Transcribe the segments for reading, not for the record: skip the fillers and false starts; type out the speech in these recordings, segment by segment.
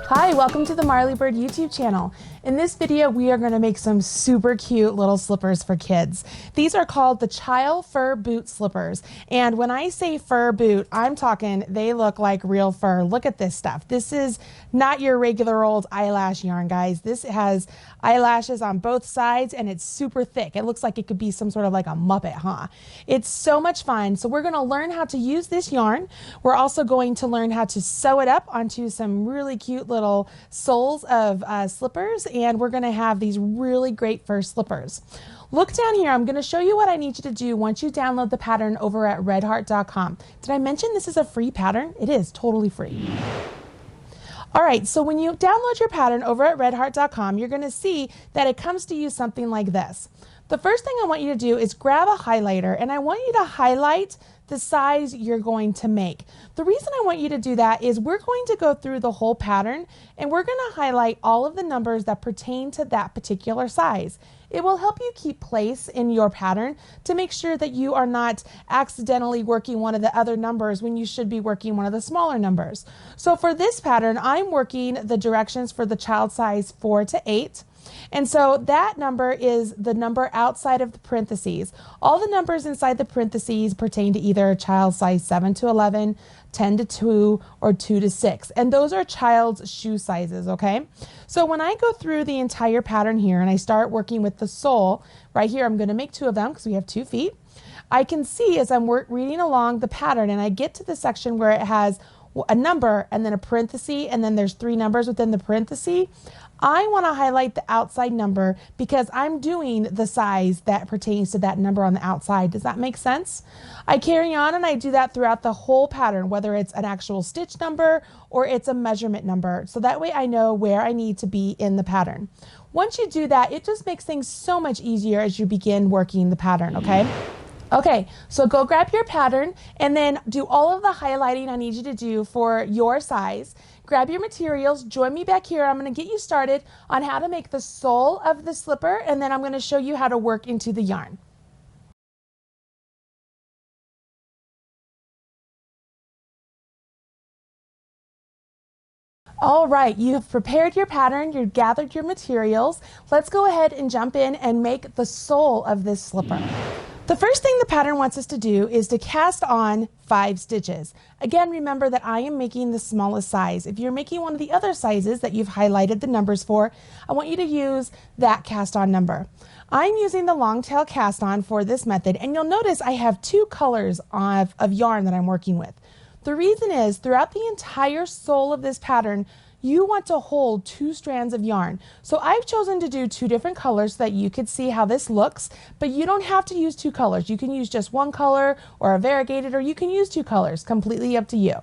Hi, welcome to the Marley Bird YouTube channel. In this video, we are going to make some super cute little slippers for kids. These are called the Child Fur Boot Slippers. And when I say fur boot, I'm talking they look like real fur. Look at this stuff. This is not your regular old eyelash yarn, guys. This has eyelashes on both sides and it's super thick. It looks like it could be some sort of like a Muppet, huh? It's so much fun. So we're going to learn how to use this yarn. We're also going to learn how to sew it up onto some really cute little soles of slippers, and we're going to have these really great fur slippers. Look down here. I'm going to show you what I need you to do once you download the pattern over at redheart.com. Did I mention this is a free pattern? It is totally free. All right, so when you download your pattern over at redheart.com, you're going to see that it comes to you something like this. The first thing I want you to do is grab a highlighter, and I want you to highlight the size you're going to make. The reason I want you to do that is we're going to go through the whole pattern and we're going to highlight all of the numbers that pertain to that particular size. It will help you keep place in your pattern to make sure that you are not accidentally working one of the other numbers when you should be working one of the smaller numbers. So for this pattern, I'm working the directions for the child size 4 to 8. And so that number is the number outside of the parentheses. All the numbers inside the parentheses pertain to either child size 7 to 11, 10 to 2, or 2 to 6. And those are child's shoe sizes, okay? So when I go through the entire pattern here and I start working with the sole, right here I'm going to make 2 of them because we have 2 feet. I can see as I'm reading along the pattern and I get to the section where it has a number and then a parenthesis and then there's 3 numbers within the parenthesis. I want to highlight the outside number because I'm doing the size that pertains to that number on the outside. Does that make sense? I carry on and I do that throughout the whole pattern, whether it's an actual stitch number or it's a measurement number. So that way I know where I need to be in the pattern. Once you do that, it just makes things so much easier as you begin working the pattern, okay? Okay, so go grab your pattern and then do all of the highlighting I need you to do for your size. Grab your materials, join me back here. I'm going to get you started on how to make the sole of the slipper, and then I'm going to show you how to work into the yarn. All right, you've prepared your pattern, you've gathered your materials. Let's go ahead and jump in and make the sole of this slipper. The first thing the pattern wants us to do is to cast on 5 stitches. Again, remember that I am making the smallest size. If you're making one of the other sizes that you've highlighted the numbers for, I want you to use that cast on number. I'm using the long tail cast on for this method, and you'll notice I have 2 colors of yarn that I'm working with. The reason is throughout the entire sole of this pattern, you want to hold 2 strands of yarn. So I've chosen to do 2 different colors so that you could see how this looks, but you don't have to use 2 colors. You can use just 1 color or a variegated, or you can use 2 colors, completely up to you.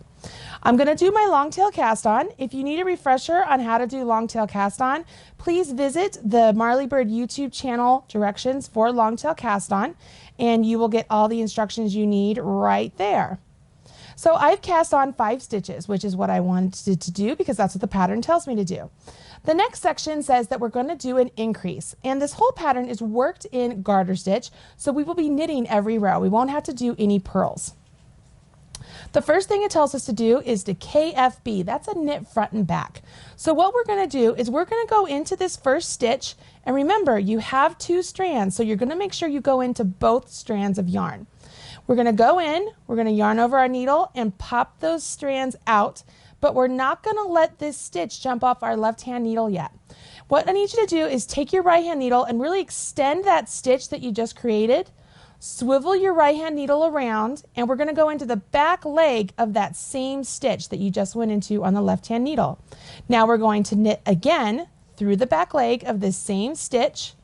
I'm going to do my long tail cast on. If you need a refresher on how to do long tail cast on, please visit the Marley Bird YouTube channel directions for long tail cast on, and you will get all the instructions you need right there. So I've cast on 5 stitches, which is what I wanted to do because that's what the pattern tells me to do. The next section says that we're going to do an increase, and this whole pattern is worked in garter stitch, so we will be knitting every row. We won't have to do any purls. The first thing it tells us to do is to KFB. That's a knit front and back. So what we're going to do is we're going to go into this first stitch, and remember you have 2 strands, so you're going to make sure you go into both strands of yarn. We're going to go in, we're going to yarn over our needle and pop those strands out, but we're not going to let this stitch jump off our left hand needle yet. What I need you to do is take your right hand needle and really extend that stitch that you just created, swivel your right hand needle around, and we're going to go into the back leg of that same stitch that you just went into on the left hand needle. Now we're going to knit again through the back leg of this same stitch.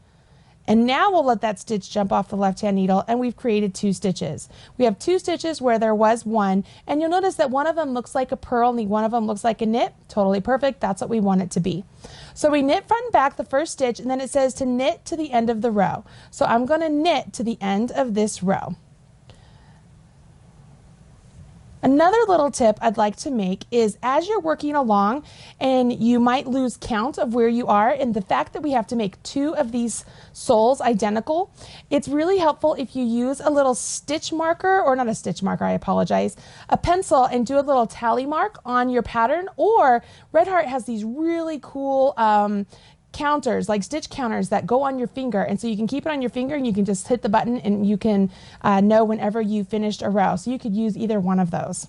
And now we'll let that stitch jump off the left-hand needle, and we've created 2 stitches. We have 2 stitches where there was 1, and you'll notice that one of them looks like a purl and one of them looks like a knit. Totally perfect. That's what we want it to be. So we knit front and back the first stitch, and then it says to knit to the end of the row. So I'm going to knit to the end of this row. Another little tip I'd like to make is as you're working along and you might lose count of where you are, and the fact that we have to make 2 of these soles identical, it's really helpful if you use a little stitch marker, or not a stitch marker, I apologize, a pencil, and do a little tally mark on your pattern. Or Red Heart has these really cool counters, like stitch counters that go on your finger, and so you can keep it on your finger and you can just hit the button and you can know whenever you finished a row. So you could use either one of those.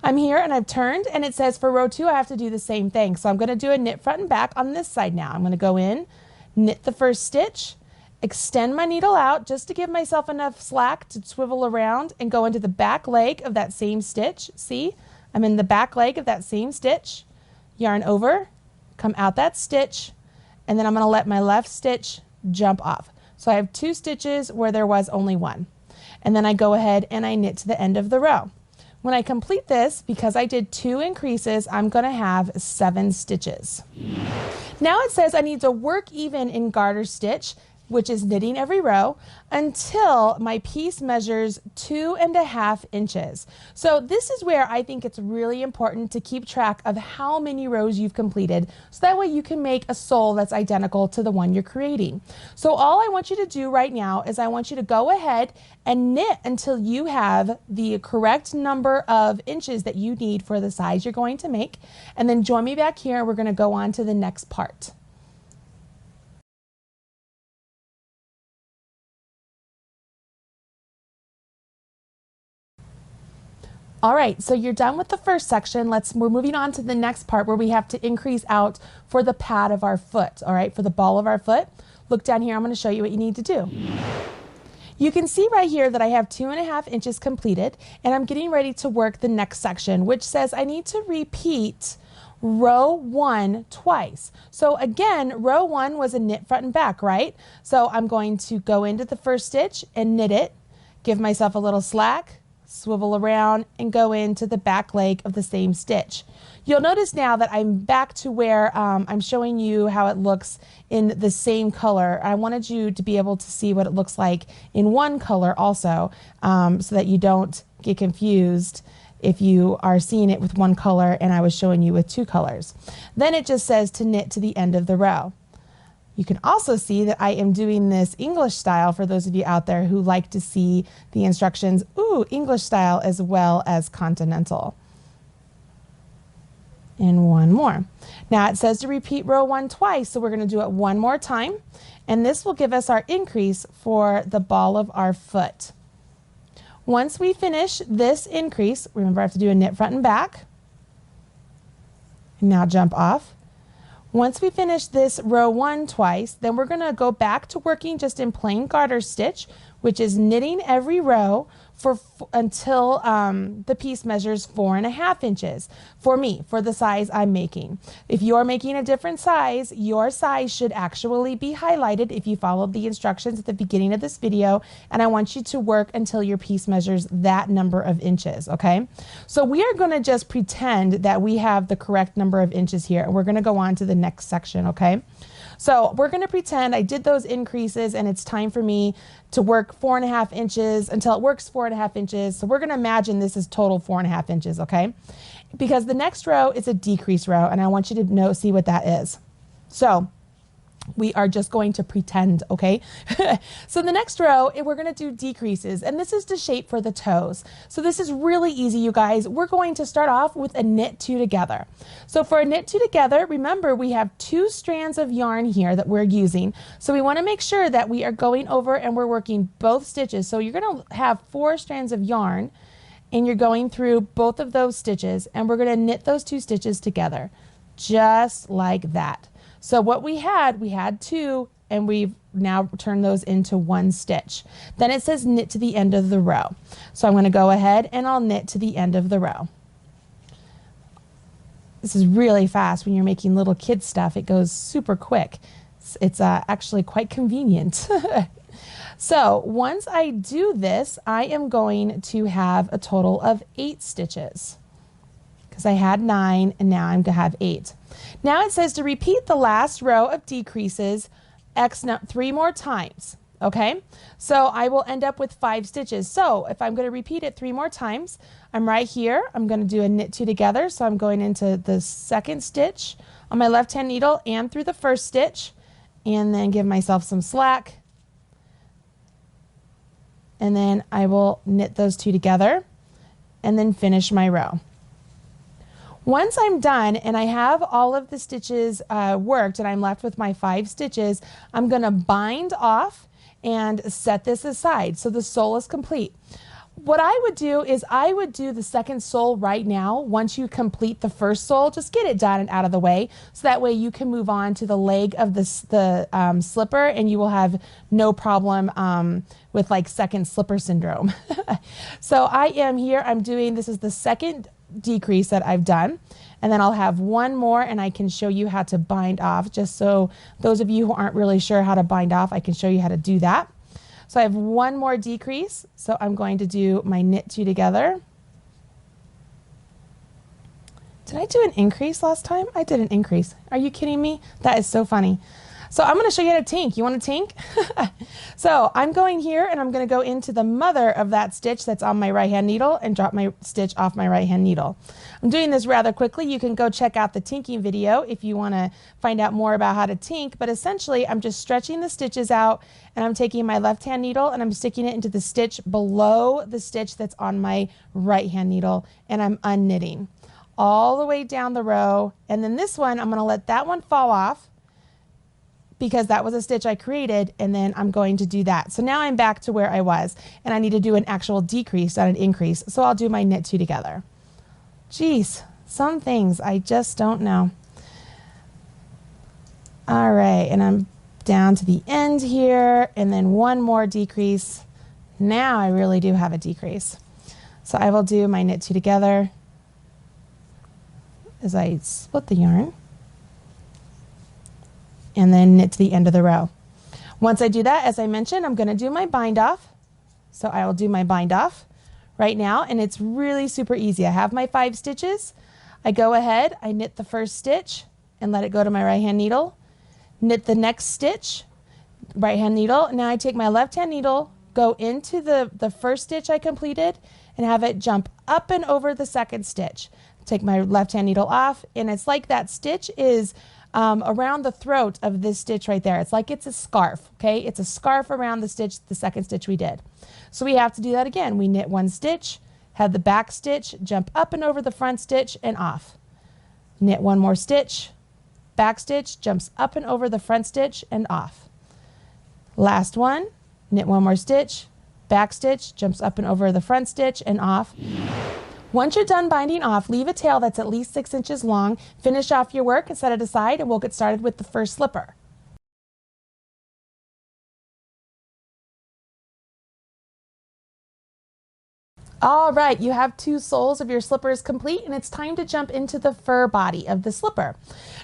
I'm here and I've turned, and it says for row 2 I have to do the same thing. So I'm going to do a knit front and back on this side now. I'm going to go in, knit the first stitch, extend my needle out just to give myself enough slack to swivel around and go into the back leg of that same stitch. See, I'm in the back leg of that same stitch, yarn over, come out that stitch, and then I'm going to let my left stitch jump off. So I have 2 stitches where there was only 1. And then I go ahead and I knit to the end of the row. When I complete this, because I did 2 increases, I'm going to have 7 stitches. Now it says I need to work even in garter stitch, which is knitting every row, until my piece measures 2.5 inches. So this is where I think it's really important to keep track of how many rows you've completed, so that way you can make a sole that's identical to the one you're creating. So all I want you to do right now is I want you to go ahead and knit until you have the correct number of inches that you need for the size you're going to make, and then join me back here and we're going to go on to the next part. All right, so you're done with the first section. We're moving on to the next part where we have to increase out for the pad of our foot, all right, for the ball of our foot. Look down here, I'm going to show you what you need to do. You can see right here that I have 2.5 inches completed, and I'm getting ready to work the next section, which says I need to repeat row 1 twice. So again, row 1 was a knit front and back, right? So I'm going to go into the first stitch and knit it, give myself a little slack, swivel around, and go into the back leg of the same stitch. You'll notice now that I'm back to where I'm showing you how it looks in the same color. I wanted you to be able to see what it looks like in one color also, so that you don't get confused if you are seeing it with one color and I was showing you with 2 colors. Then it just says to knit to the end of the row. You can also see that I am doing this English style for those of you out there who like to see the instructions, English style as well as continental. And one more. Now it says to repeat row 1 twice, so we're going to do it one more time, and this will give us our increase for the ball of our foot. Once we finish this increase, remember I have to do a knit front and back, and now jump off. Once we finish this row 1 twice, then we're going to go back to working just in plain garter stitch, which is knitting every row until the piece measures 4.5 inches for me, for the size I'm making. If you're making a different size, your size should actually be highlighted if you followed the instructions at the beginning of this video, and I want you to work until your piece measures that number of inches, okay? So we are going to just pretend that we have the correct number of inches here, and we're going to go on to the next section, okay? So we're going to pretend I did those increases and it's time for me to work 4.5 inches until it works 4.5 inches. So we're going to imagine this is total 4.5 inches, okay? Because the next row is a decrease row, and I want you to see what that is. So we are just going to pretend, okay? So the next row, we're going to do decreases, and this is to shape for the toes. So this is really easy, you guys. We're going to start off with a knit 2 together. So for a knit 2 together, remember we have 2 strands of yarn here that we're using. So we want to make sure that we are going over and we're working both stitches. So you're going to have 4 strands of yarn, and you're going through both of those stitches, and we're going to knit those 2 stitches together, just like that. So what we had 2, and we've now turned those into 1 stitch. Then it says knit to the end of the row. So I'm going to go ahead and I'll knit to the end of the row. This is really fast when you're making little kid stuff. It goes super quick. It's actually quite convenient. So once I do this, I am going to have a total of 8 stitches, because I had 9 and now I'm going to have 8. Now it says to repeat the last row of decreases 3 more times. Okay, so I will end up with 5 stitches. So if I'm going to repeat it 3 more times, I'm right here. I'm going to do a knit 2 together. So I'm going into the second stitch on my left hand needle and through the first stitch, and then give myself some slack. And then I will knit those 2 together and then finish my row. Once I'm done and I have all of the stitches worked and I'm left with my 5 stitches, I'm going to bind off and set this aside so the sole is complete. What I would do is I would do the second sole right now. Once you complete the first sole, just get it done and out of the way, so that way you can move on to the leg of the slipper and you will have no problem with like second slipper syndrome. So I am here, I'm doing, this is the second decrease that I've done, and then I'll have one more and I can show you how to bind off, just so those of you who aren't really sure how to bind off, I can show you how to do that. So I have one more decrease, so I'm going to do my knit 2 together. Did I do an increase last time? I did an increase. Are you kidding me? That is so funny. So I'm going to show you how to tink. You want to tink? So I'm going here and I'm going to go into the mother of that stitch that's on my right hand needle and drop my stitch off my right hand needle. I'm doing this rather quickly. You can go check out the tinking video if you want to find out more about how to tink, but essentially I'm just stretching the stitches out and I'm taking my left hand needle and I'm sticking it into the stitch below the stitch that's on my right hand needle, and I'm unknitting all the way down the row. And then this one, I'm going to let that one fall off because that was a stitch I created, and then I'm going to do that. So now I'm back to where I was, and I need to do an actual decrease, not an increase. So I'll do my knit 2 together. Geez, some things I just don't know. All right, and I'm down to the end here, and then one more decrease. Now I really do have a decrease. So I will do my knit 2 together as I split the yarn, and then knit to the end of the row. Once I do that, as I mentioned, I'm going to do my bind off. So I will do my bind off right now, and it's really super easy. I have my 5 stitches. I go ahead, I knit the first stitch and let it go to my right hand needle. Knit the next stitch, right hand needle. Now I take my left hand needle, go into the first stitch I completed, and have it jump up and over the second stitch. Take my left hand needle off, and it's like that stitch is around the throat of this stitch right there. It's like it's a scarf, okay? It's a scarf around the stitch, the second stitch we did. So we have to do that again. We knit 1 stitch, have the back stitch, jump up and over the front stitch and off. Knit 1 more stitch, back stitch, jumps up and over the front stitch and off. Last one, knit 1 more stitch, back stitch, jumps up and over the front stitch and off. Once you're done binding off, leave a tail that's at least 6 inches long, finish off your work and set it aside, and we'll get started with the first slipper. All right, you have 2 soles of your slippers complete, and it's time to jump into the fur body of the slipper.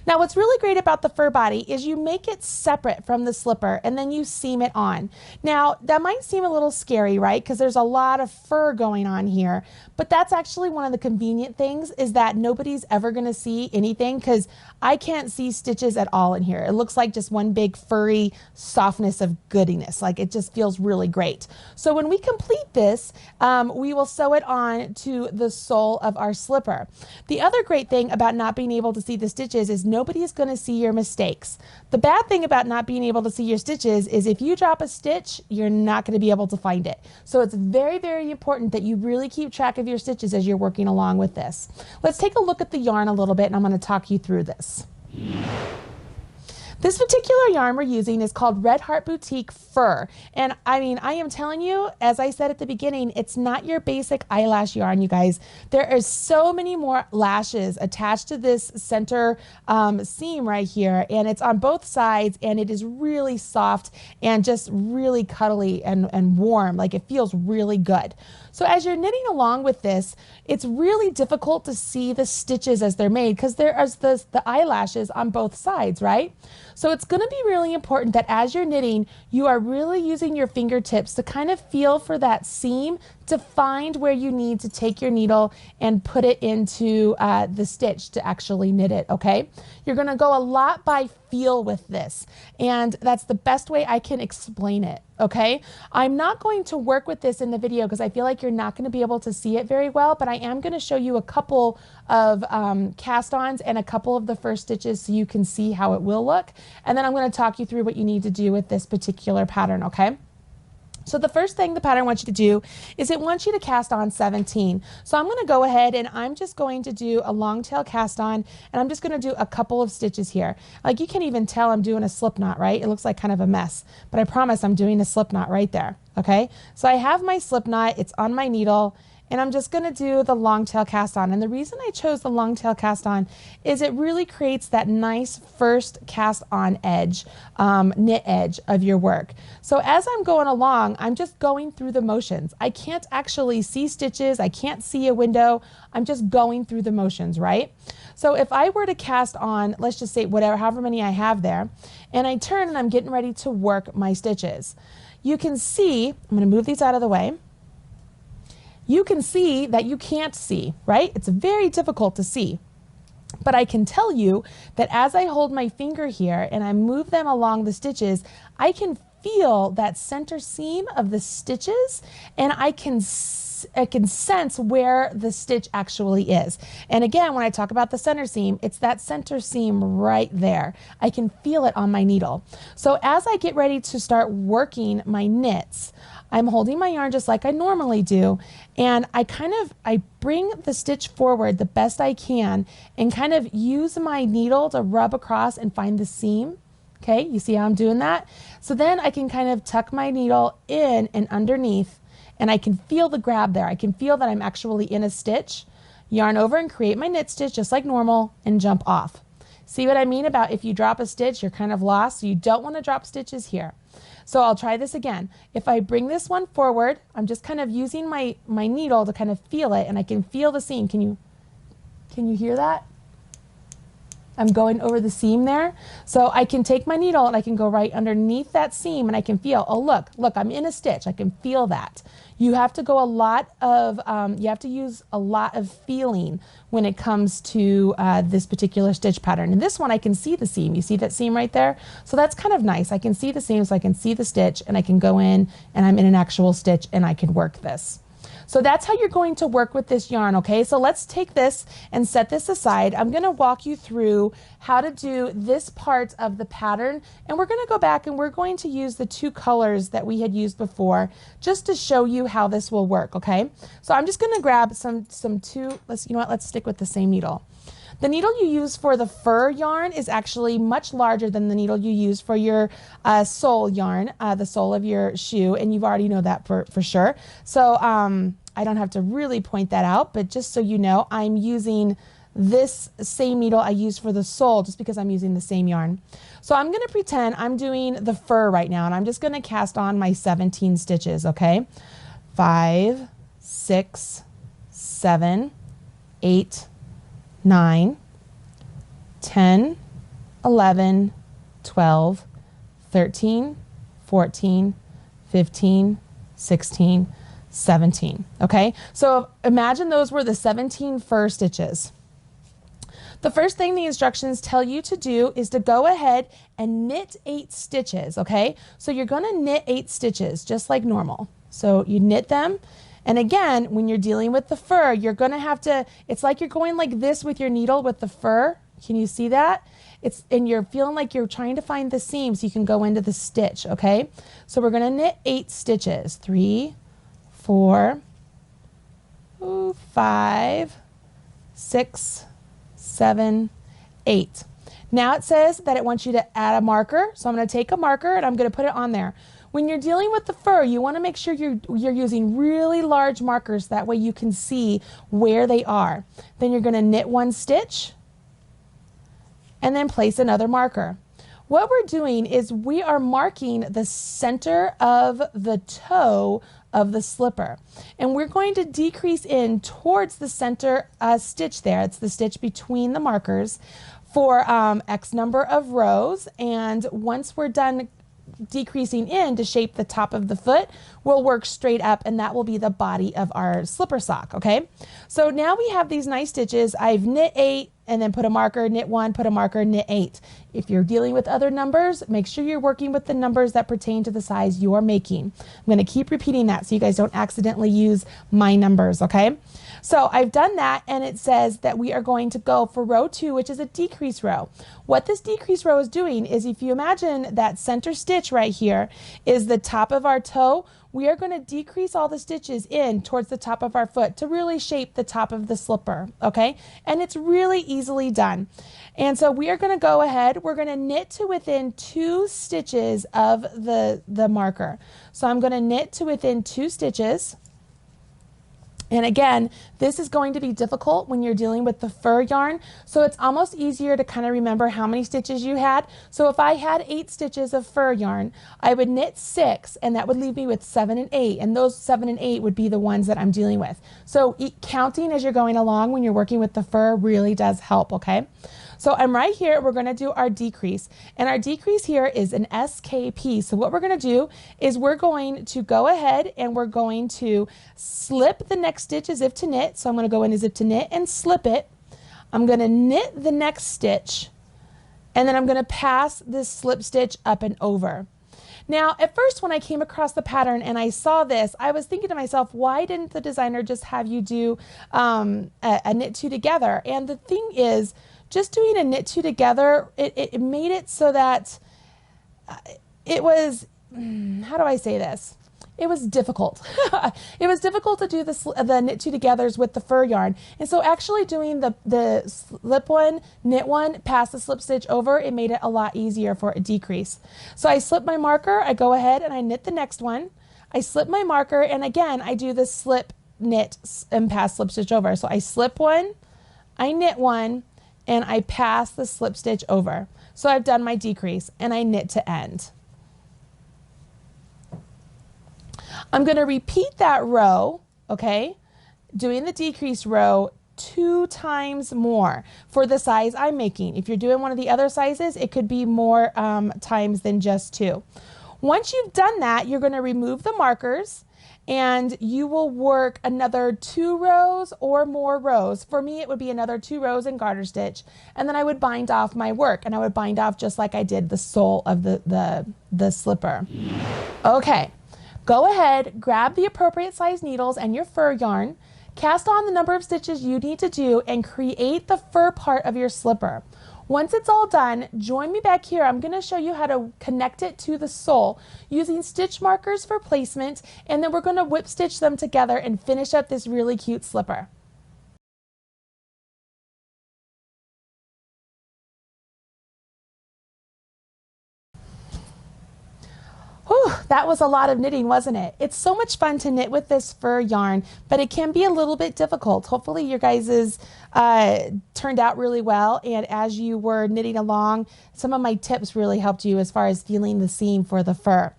Now, what's really great about the fur body is you make it separate from the slipper and then you seam it on. Now, that might seem a little scary, right? Because there's a lot of fur going on here, but that's actually one of the convenient things, is that nobody's ever going to see anything, because I can't see stitches at all in here. It looks like just one big furry softness of goodiness. Like, it just feels really great. So when we complete this, we will sew it on to the sole of our slipper. The other great thing about not being able to see the stitches is nobody is going to see your mistakes. The bad thing about not being able to see your stitches is if you drop a stitch, you're not going to be able to find it. So it's very, very important that you really keep track of your stitches as you're working along with this. Let's take a look at the yarn a little bit, and I'm going to talk you through this. This particular yarn we're using is called Red Heart Boutique Fur. And I mean, I am telling you, as I said at the beginning, it's not your basic eyelash yarn, you guys. There are so many more lashes attached to this center seam right here, and it's on both sides, and it is really soft and just really cuddly and warm. Like, it feels really good. So as you're knitting along with this, it's really difficult to see the stitches as they're made, because there are the eyelashes on both sides, right? So it's going to be really important that as you're knitting, you are really using your fingertips to kind of feel for that seam, to find where you need to take your needle and put it into the stitch to actually knit it, okay? You're going to go a lot by feel with this, and that's the best way I can explain it. Okay, I'm not going to work with this in the video because I feel like you're not going to be able to see it very well, but I am going to show you a couple of cast-ons and a couple of the first stitches so you can see how it will look. And then I'm going to talk you through what you need to do with this particular pattern, okay? So the first thing the pattern wants you to do is it wants you to cast on 17. So I'm going to go ahead and I'm just going to do a long tail cast on, and I'm just going to do a couple of stitches here. Like you can even tell I'm doing a slip knot, right? It looks like kind of a mess, but I promise I'm doing a slip knot right there. Okay. So I have my slip knot, it's on my needle, and I'm just going to do the long tail cast on. And the reason I chose the long tail cast on is it really creates that nice first cast on edge, knit edge of your work. So as I'm going along, I'm just going through the motions. I can't actually see stitches. I can't see a window. I'm just going through the motions, right? So if I were to cast on, let's just say whatever, however many I have there, and I turn and I'm getting ready to work my stitches, you can see, I'm going to move these out of the way. You can see that you can't see, right? It's very difficult to see. But I can tell you that as I hold my finger here and I move them along the stitches, I can feel that center seam of the stitches, and I can sense where the stitch actually is. And again, when I talk about the center seam, it's that center seam right there. I can feel it on my needle. So as I get ready to start working my knits, I'm holding my yarn just like I normally do, and I bring the stitch forward the best I can and kind of use my needle to rub across and find the seam. Okay, you see how I'm doing that? So then I can kind of tuck my needle in and underneath, and I can feel the grab there. I can feel that I'm actually in a stitch, yarn over and create my knit stitch just like normal, and jump off. See what I mean about if you drop a stitch, you're kind of lost. So you don't want to drop stitches here. So I'll try this again. If I bring this one forward, I'm just kind of using my needle to kind of feel it, and I can feel the seam. Can you hear that? I'm going over the seam there. So I can take my needle and I can go right underneath that seam, and I can feel, oh, look, I'm in a stitch. I can feel that. You have to go you have to use a lot of feeling when it comes to this particular stitch pattern. And this one, I can see the seam. You see that seam right there? So that's kind of nice. I can see the seam, so I can see the stitch, and I can go in and I'm in an actual stitch and I can work this. So that's how you're going to work with this yarn, okay? So let's take this and set this aside. I'm going to walk you through how to do this part of the pattern, and we're going to go back and we're going to use the two colors that we had used before just to show you how this will work, okay? So I'm just going to grab let's stick with the same needle. The needle you use for the fur yarn is actually much larger than the needle you use for your sole yarn, the sole of your shoe, and you already know that for sure. So I don't have to really point that out, but just so you know, I'm using this same needle I used for the sole just because I'm using the same yarn. So I'm going to pretend I'm doing the fur right now, and I'm just going to cast on my 17 stitches, okay? 5, 6, 7, 8, 9, 10, 11, 12, 13, 14, 15, 16, 17. Okay, so imagine those were the 17 fur stitches. The first thing the instructions tell you to do is to go ahead and knit 8 stitches, okay? So you're going to knit 8 stitches just like normal. So you knit them. And again, when you're dealing with the fur, you're going to have to, it's like you're going like this with your needle with the fur. Can you see that? And you're feeling like you're trying to find the seam so you can go into the stitch, okay? So we're going to knit 8 stitches. 3, 4, 5, 6, 7, 8. Now it says that it wants you to add a marker. So I'm going to take a marker and I'm going to put it on there. When you're dealing with the fur, you want to make sure you're using really large markers. That way you can see where they are. Then you're going to knit 1 stitch and then place another marker. What we're doing is we are marking the center of the toe of the slipper, and we're going to decrease in towards the center stitch there. It's the stitch between the markers for X number of rows, and once we're done decreasing in to shape the top of the foot, we'll work straight up, and that will be the body of our slipper sock, okay? So now we have these nice stitches. I've knit 8, and then put a marker, knit 1, put a marker, knit 8. If you're dealing with other numbers, make sure you're working with the numbers that pertain to the size you're making. I'm going to keep repeating that so you guys don't accidentally use my numbers, okay? So I've done that, and it says that we are going to go for row 2, which is a decrease row. What this decrease row is doing is, if you imagine that center stitch right here is the top of our toe, we are going to decrease all the stitches in towards the top of our foot to really shape the top of the slipper, okay? And it's really easily done. And so we are going to go ahead, we're going to knit to within 2 stitches of the marker. So I'm going to knit to within 2 stitches. And again, this is going to be difficult when you're dealing with the fur yarn. So it's almost easier to kind of remember how many stitches you had. So if I had 8 stitches of fur yarn, I would knit 6, and that would leave me with 7 and 8. And those 7 and 8 would be the ones that I'm dealing with. So counting as you're going along when you're working with the fur really does help, okay? So I'm right here, we're going to do our decrease, and our decrease here is an SKP. So what we're going to do is we're going to go ahead and we're going to slip the next stitch as if to knit. So I'm going to go in as if to knit and slip it. I'm going to knit the next stitch, and then I'm going to pass this slip stitch up and over. Now, at first when I came across the pattern and I saw this, I was thinking to myself, why didn't the designer just have you do a knit 2 together? And the thing is, just doing a knit 2 together, it made it so that it was, how do I say this? It was difficult. It was difficult to do the knit 2 togethers with the fur yarn. And so actually doing the slip 1, knit 1, pass the slip stitch over, it made it a lot easier for a decrease. So I slip my marker, I go ahead and I knit the next one. I slip my marker, and again, I do the slip, knit, and pass slip stitch over. So I slip 1, I knit 1, and I pass the slip stitch over. So I've done my decrease, and I knit to end. I'm going to repeat that row, okay, doing the decrease row 2 times more for the size I'm making. If you're doing one of the other sizes, it could be more times than just 2. Once you've done that, you're going to remove the markers, and you will work another 2 rows or more rows. For me, it would be another 2 rows in garter stitch, and then I would bind off my work, and I would bind off just like I did the sole of the slipper. Okay, go ahead, grab the appropriate size needles and your fur yarn, cast on the number of stitches you need to do, and create the fur part of your slipper. Once it's all done, join me back here. I'm going to show you how to connect it to the sole using stitch markers for placement, and then we're going to whip stitch them together and finish up this really cute slipper. Whew, that was a lot of knitting, wasn't it? It's so much fun to knit with this fur yarn, but it can be a little bit difficult. Hopefully your guys's turned out really well, and as you were knitting along, some of my tips really helped you as far as feeling the seam for the fur.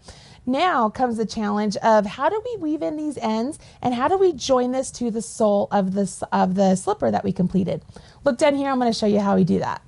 Now comes the challenge of how do we weave in these ends, and how do we join this to the sole of the slipper that we completed. Look down here, I'm going to show you how we do that.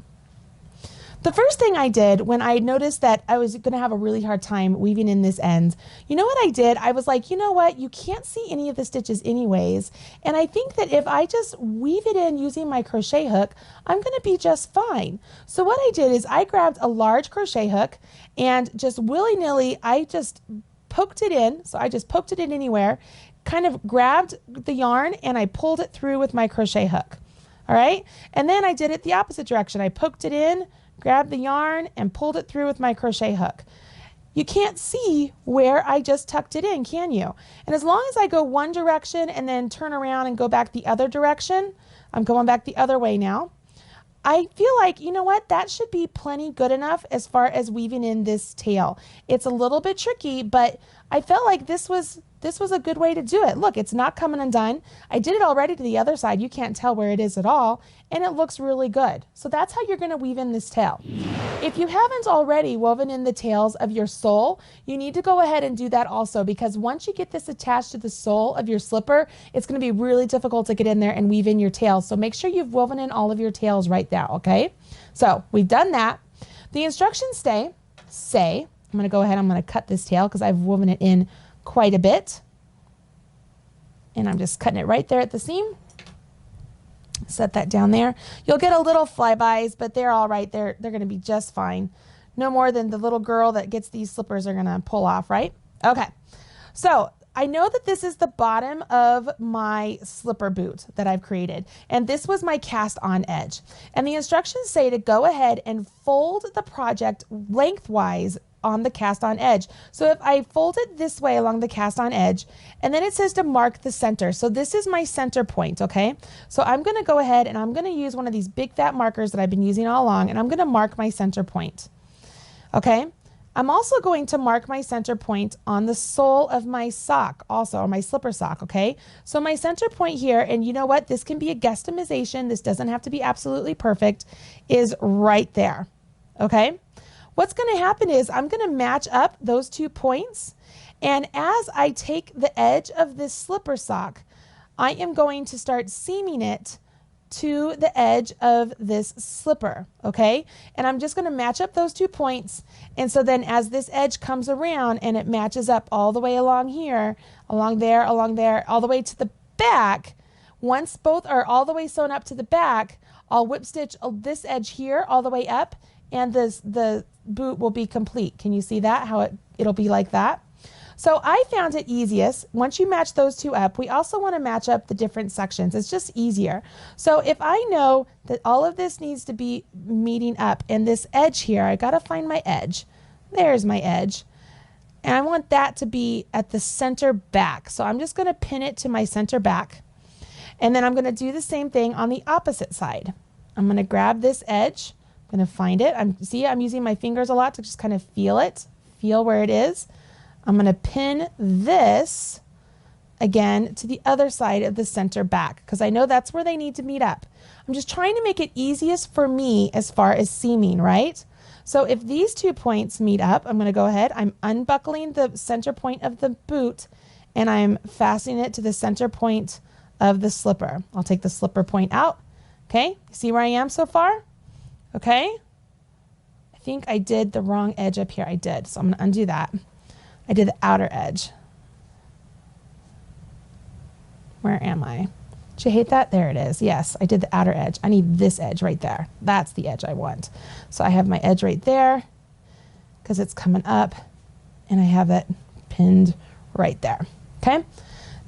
The first thing I did when I noticed that I was going to have a really hard time weaving in this end, you know what I did? I was like, you know what? You can't see any of the stitches anyways. And I think that if I just weave it in using my crochet hook, I'm going to be just fine. So what I did is I grabbed a large crochet hook and just willy-nilly, I just poked it in. So I just poked it in anywhere, kind of grabbed the yarn, and I pulled it through with my crochet hook. All right. And then I did it the opposite direction. I poked it in, grabbed the yarn, and pulled it through with my crochet hook. You can't see where I just tucked it in, can you? And as long as I go one direction and then turn around and go back the other direction, I'm going back the other way now, I feel like, you know what, that should be plenty good enough as far as weaving in this tail. It's a little bit tricky, but I felt like this was a good way to do it. Look, it's not coming undone. I did it already to the other side. You can't tell where it is at all, and it looks really good. So that's how you're going to weave in this tail. If you haven't already woven in the tails of your sole, you need to go ahead and do that also, because once you get this attached to the sole of your slipper, it's going to be really difficult to get in there and weave in your tails. So make sure you've woven in all of your tails right now, okay? So we've done that. The instructions say, I'm going to go ahead, I'm going to cut this tail because I've woven it in quite a bit. And I'm just cutting it right there at the seam. Set that down there. You'll get a little flybys, but they're all right. They're going to be just fine. No more than the little girl that gets these slippers are going to pull off, right? Okay. So I know that this is the bottom of my slipper boot that I've created, and this was my cast on edge. And the instructions say to go ahead and fold the project lengthwise on the cast on edge. So if I fold it this way along the cast on edge, and then it says to mark the center. So this is my center point, okay? So I'm gonna go ahead and I'm gonna use one of these big fat markers that I've been using all along, and I'm gonna mark my center point, okay? I'm also going to mark my center point on the sole of my sock also, or my slipper sock, okay? So my center point here, and you know what? This can be a guesstimation. This doesn't have to be absolutely perfect, is right there, okay? What's going to happen is I'm going to match up those 2 points, and as I take the edge of this slipper sock, I am going to start seaming it to the edge of this slipper, okay? And I'm just going to match up those 2 points, and so then as this edge comes around and it matches up all the way along here, along there, all the way to the back, once both are all the way sewn up to the back, I'll whip stitch this edge here all the way up, and the boot will be complete. Can you see that? How it'll be like that? So I found it easiest, once you match those 2 up, we also want to match up the different sections. It's just easier. So if I know that all of this needs to be meeting up, and this edge here, I got to find my edge. There's my edge. And I want that to be at the center back. So I'm just going to pin it to my center back. And then I'm going to do the same thing on the opposite side. I'm going to grab this edge. I'm going to find it. I'm using my fingers a lot to just kind of feel it, feel where it is. I'm going to pin this again to the other side of the center back because I know that's where they need to meet up. I'm just trying to make it easiest for me as far as seaming, right? So if these 2 points meet up, I'm going to go ahead. I'm unbuckling the center point of the boot and I'm fastening it to the center point of the slipper. I'll take the slipper point out. Okay, see where I am so far? Okay, I think I did the wrong edge up here. I did, so I'm going to undo that. I did the outer edge. Where am I? Did you hate that? There it is. Yes, I did the outer edge. I need this edge right there. That's the edge I want. So I have my edge right there because it's coming up, and I have it pinned right there. Okay,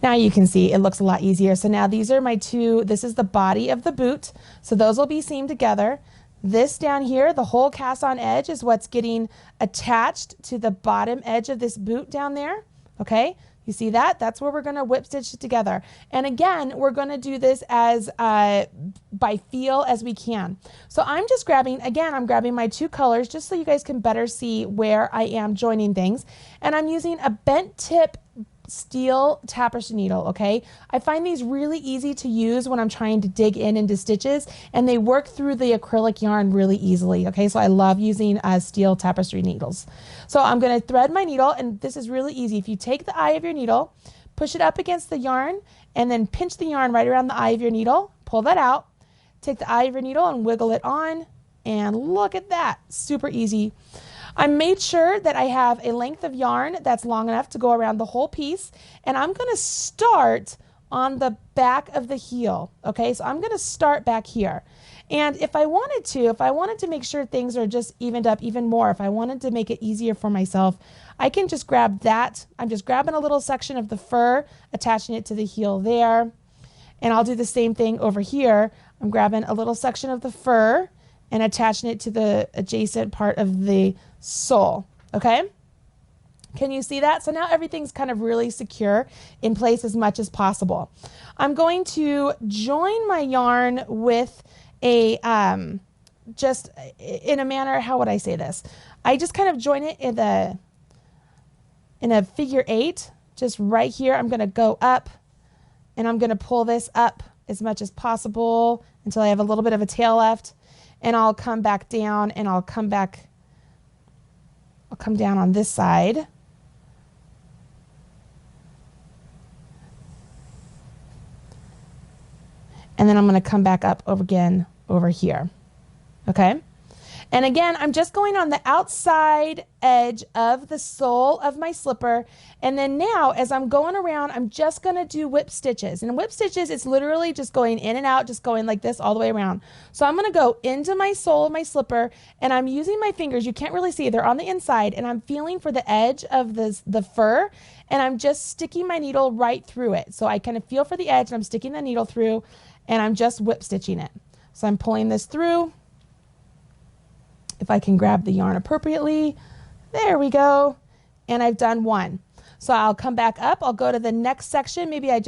now you can see it looks a lot easier. So now these are my 2, this is the body of the boot. So those will be seamed together. This down here, the whole cast on edge is what's getting attached to the bottom edge of this boot down there. Okay, you see that? That's where we're going to whip stitch it together. And again, we're going to do this as by feel as we can. So I'm just grabbing, again, I'm grabbing my 2 colors just so you guys can better see where I am joining things. And I'm using a bent tip steel tapestry needle, okay? I find these really easy to use when I'm trying to dig into stitches, and they work through the acrylic yarn really easily, okay? So I love using steel tapestry needles. So I'm going to thread my needle, and this is really easy. If you take the eye of your needle, push it up against the yarn, and then pinch the yarn right around the eye of your needle, pull that out, take the eye of your needle and wiggle it on, and look at that, super easy. I made sure that I have a length of yarn that's long enough to go around the whole piece, and I'm going to start on the back of the heel. Okay, so I'm going to start back here. And if I wanted to make sure things are just evened up even more, if I wanted to make it easier for myself, I can just grab that. I'm just grabbing a little section of the fur, attaching it to the heel there. And I'll do the same thing over here. I'm grabbing a little section of the fur and attaching it to the adjacent part of the sole, okay? Can you see that? So now everything's kind of really secure in place as much as possible. I'm going to join my yarn with a, just in a manner, how would I say this? I just kind of join it in a figure 8, just right here. I'm going to go up and I'm going to pull this up as much as possible until I have a little bit of a tail left, and I'll come back down and I'll come down on this side. And then I'm going to come back up over again over here. Okay? And again, I'm just going on the outside edge of the sole of my slipper. And then now as I'm going around, I'm just going to do whip stitches. And whip stitches, it's literally just going in and out, just going like this all the way around. So I'm going to go into my sole of my slipper and I'm using my fingers. You can't really see, they're on the inside, and I'm feeling for the edge of the fur, and I'm just sticking my needle right through it. So I kind of feel for the edge and I'm sticking the needle through and I'm just whip stitching it. So I'm pulling this through. If I can grab the yarn appropriately, there we go. And I've done one. So I'll come back up, I'll go to the next section. Maybe I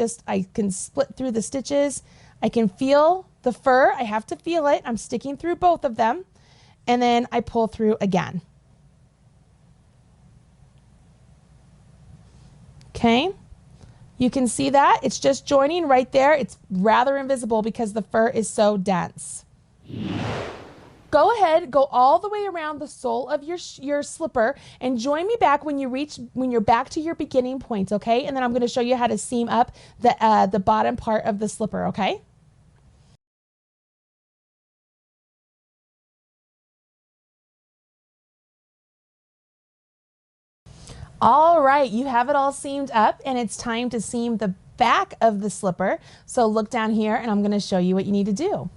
can split through the stitches. I can feel the fur, I have to feel it. I'm sticking through both of them. And then I pull through again. Okay, you can see that it's just joining right there. It's rather invisible because the fur is so dense. Go ahead, go all the way around the sole of your slipper and join me back when you're back to your beginning point, okay? And then I'm going to show you how to seam up the bottom part of the slipper, okay? All right, you have it all seamed up and it's time to seam the back of the slipper. So look down here and I'm going to show you what you need to do.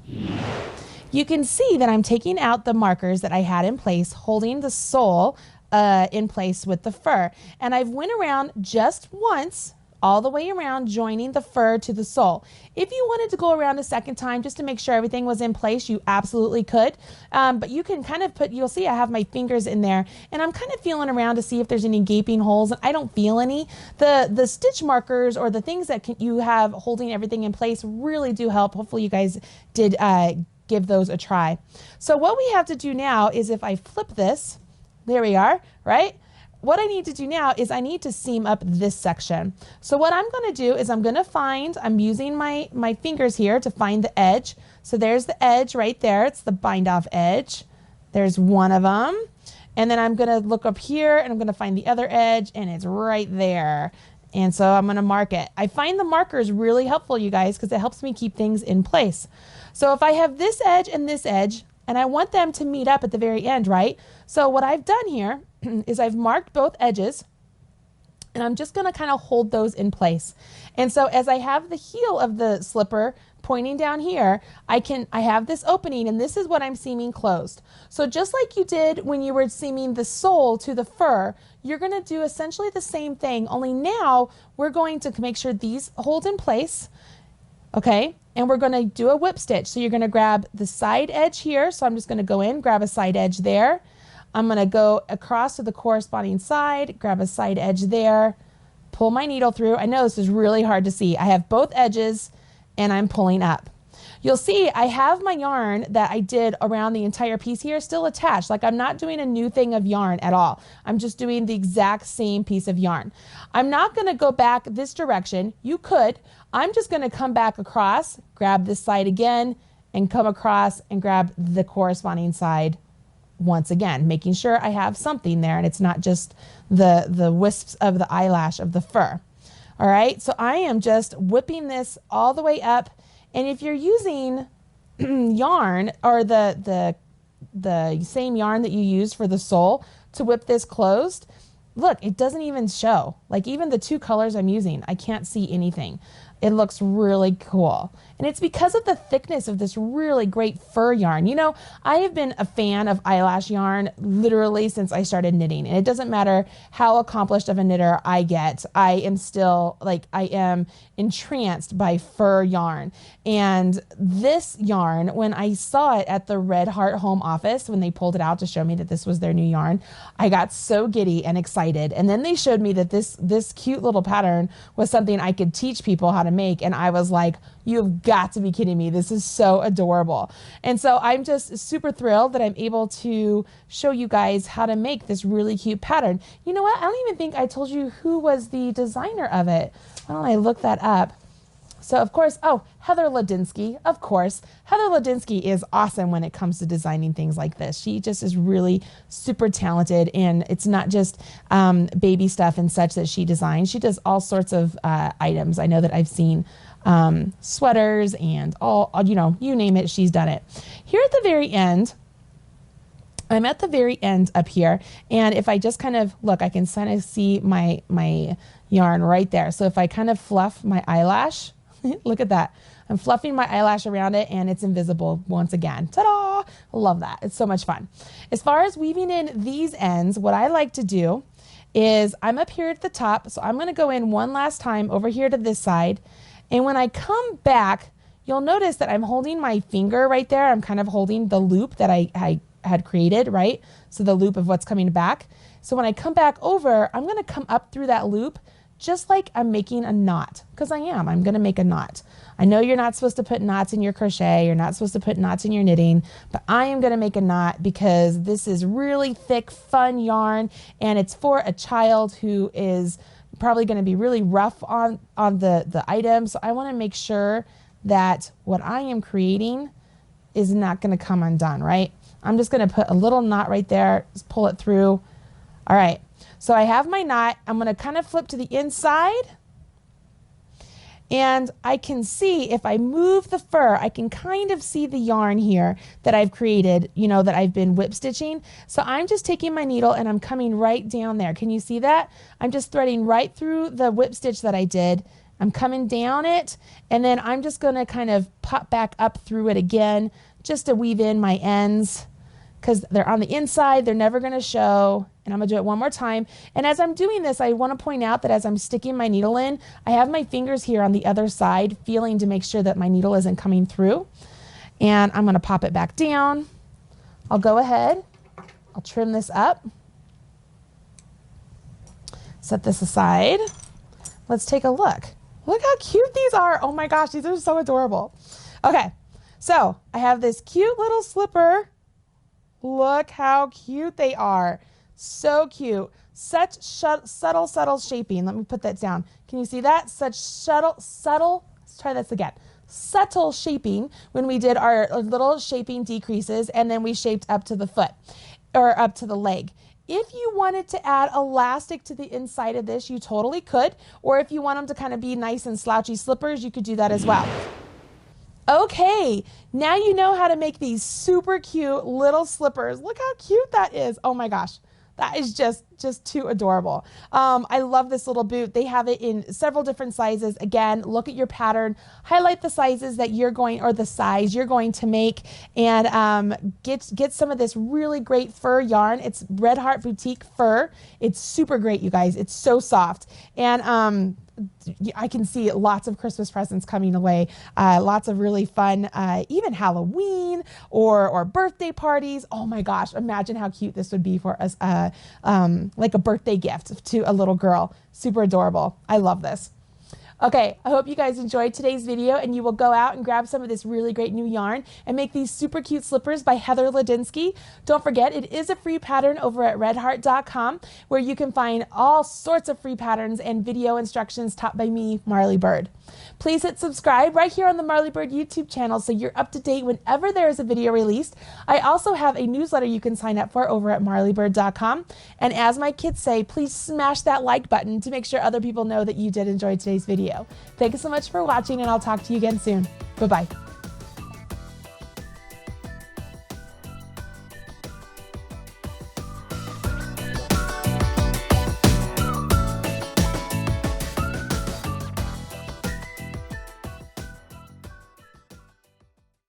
You can see that I'm taking out the markers that I had in place, holding the sole in place with the fur. And I've went around just once, all the way around, joining the fur to the sole. If you wanted to go around a second time just to make sure everything was in place, you absolutely could. But you can kind of you'll see I have my fingers in there and I'm kind of feeling around to see if there's any gaping holes, and I don't feel any. The stitch markers or the things that you have holding everything in place really do help. Hopefully you guys did give those a try. So what we have to do now is, if I flip this, there we are, right? What I need to do now is I need to seam up this section. So what I'm going to do is I'm using my fingers here to find the edge. So there's the edge right there. It's the bind off edge. There's one of them. And then I'm going to look up here and I'm going to find the other edge, and it's right there. And so I'm going to mark it. I find the markers really helpful, you guys, because it helps me keep things in place. So if I have this edge and this edge, and I want them to meet up at the very end, right? So what I've done here is I've marked both edges, and I'm just going to kind of hold those in place. And so as I have the heel of the slipper pointing down here, I have this opening, and this is what I'm seaming closed. So just like you did when you were seaming the sole to the fur, you're going to do essentially the same thing, only now we're going to make sure these hold in place, okay? And we're going to do a whip stitch. So you're going to grab the side edge here. So I'm just going to go in, grab a side edge there. I'm going to go across to the corresponding side, grab a side edge there, pull my needle through. I know this is really hard to see. I have both edges and I'm pulling up. You'll see I have my yarn that I did around the entire piece here still attached. Like, I'm not doing a new thing of yarn at all. I'm just doing the exact same piece of yarn. I'm not going to go back this direction. You could. I'm just going to come back across, grab this side again, and come across and grab the corresponding side once again, making sure I have something there and it's not just the wisps of the eyelash of the fur. All right, so I am just whipping this all the way up. And if you're using yarn or the same yarn that you used for the sole to whip this closed, look, it doesn't even show. Like, even the two colors I'm using, I can't see anything. It looks really cool. And it's because of the thickness of this really great fur yarn. You know, I have been a fan of eyelash yarn literally since I started knitting. And it doesn't matter how accomplished of a knitter I get, I am still, like, I am entranced by fur yarn. And this yarn, when I saw it at the Red Heart home office, when they pulled it out to show me that this was their new yarn, I got so giddy and excited. And then they showed me that this cute little pattern was something I could teach people how to make. And I was like, you've got to be kidding me. This is so adorable. And so I'm just super thrilled that I'm able to show you guys how to make this really cute pattern. You know what? I don't even think I told you who was the designer of it. Why don't I look that up? So of course, oh, Heather Ladinsky, of course. Heather Ladinsky is awesome when it comes to designing things like this. She just is really super talented, and it's not just baby stuff and such that she designs. She does all sorts of items. I know that I've seen sweaters and all, you know, you name it, she's done it. Here at the very end, I'm at the very end up here, and if I just kind of look, I can kind of see my yarn right there. So if I kind of fluff my eyelash, look at that. I'm fluffing my eyelash around it and it's invisible once again. Ta-da! I love that. It's so much fun. As far as weaving in these ends, what I like to do is I'm up here at the top, so I'm going to go in one last time over here to this side, and when I come back, you'll notice that I'm holding my finger right there. I'm kind of holding the loop that I had created, right? So the loop of what's coming back. So when I come back over, I'm going to come up through that loop just like I'm making a knot, because I'm going to make a knot. I know you're not supposed to put knots in your crochet, you're not supposed to put knots in your knitting, but I am going to make a knot because this is really thick, fun yarn, and it's for a child who is probably going to be really rough on the item. So I want to make sure that what I am creating is not going to come undone, right? I'm just going to put a little knot right there, just pull it through. All right, so I have my knot. I'm going to kind of flip to the inside, and I can see if I move the fur, I can kind of see the yarn here that I've created, you know, that I've been whip stitching. So I'm just taking my needle and I'm coming right down there. Can you see that? I'm just threading right through the whip stitch that I did. I'm coming down it, and then I'm just going to kind of pop back up through it again just to weave in my ends, because they're on the inside, they're never going to show. And I'm going to do it one more time. And as I'm doing this, I want to point out that as I'm sticking my needle in, I have my fingers here on the other side, feeling to make sure that my needle isn't coming through. And I'm going to pop it back down. I'll go ahead, I'll trim this up, set this aside. Let's take a look. Look how cute these are. Oh my gosh, these are so adorable. Okay, so I have this cute little slipper. Look how cute they are. So cute. Such subtle shaping. Let me put that down. Can you see that? Such subtle, let's try this again. Subtle shaping when we did our little shaping decreases, and then we shaped up to the foot or up to the leg. If you wanted to add elastic to the inside of this, you totally could. Or if you want them to kind of be nice and slouchy slippers, you could do that as well. Okay, now you know how to make these super cute little slippers. Look how cute that is. Oh my gosh, that is just too adorable. I love this little boot. They have it in several different sizes. Again, look at your pattern, highlight the sizes that you're going, or the size you're going to make, and get some of this really great fur yarn. It's Red Heart Boutique fur. It's super great, you guys. It's so soft. And I can see lots of Christmas presents coming away, lots of really fun, even Halloween or birthday parties. Oh my gosh, imagine how cute this would be for us, like a birthday gift to a little girl. Super adorable. I love this. Okay, I hope you guys enjoyed today's video, and you will go out and grab some of this really great new yarn and make these super cute slippers by Heather Ladinsky. Don't forget, it is a free pattern over at redheart.com, where you can find all sorts of free patterns and video instructions taught by me, Marley Bird. Please hit subscribe right here on the Marley Bird YouTube channel so you're up to date whenever there is a video released. I also have a newsletter you can sign up for over at marleybird.com. And as my kids say, please smash that like button to make sure other people know that you did enjoy today's video. Thank you so much for watching, and I'll talk to you again soon. Bye-bye.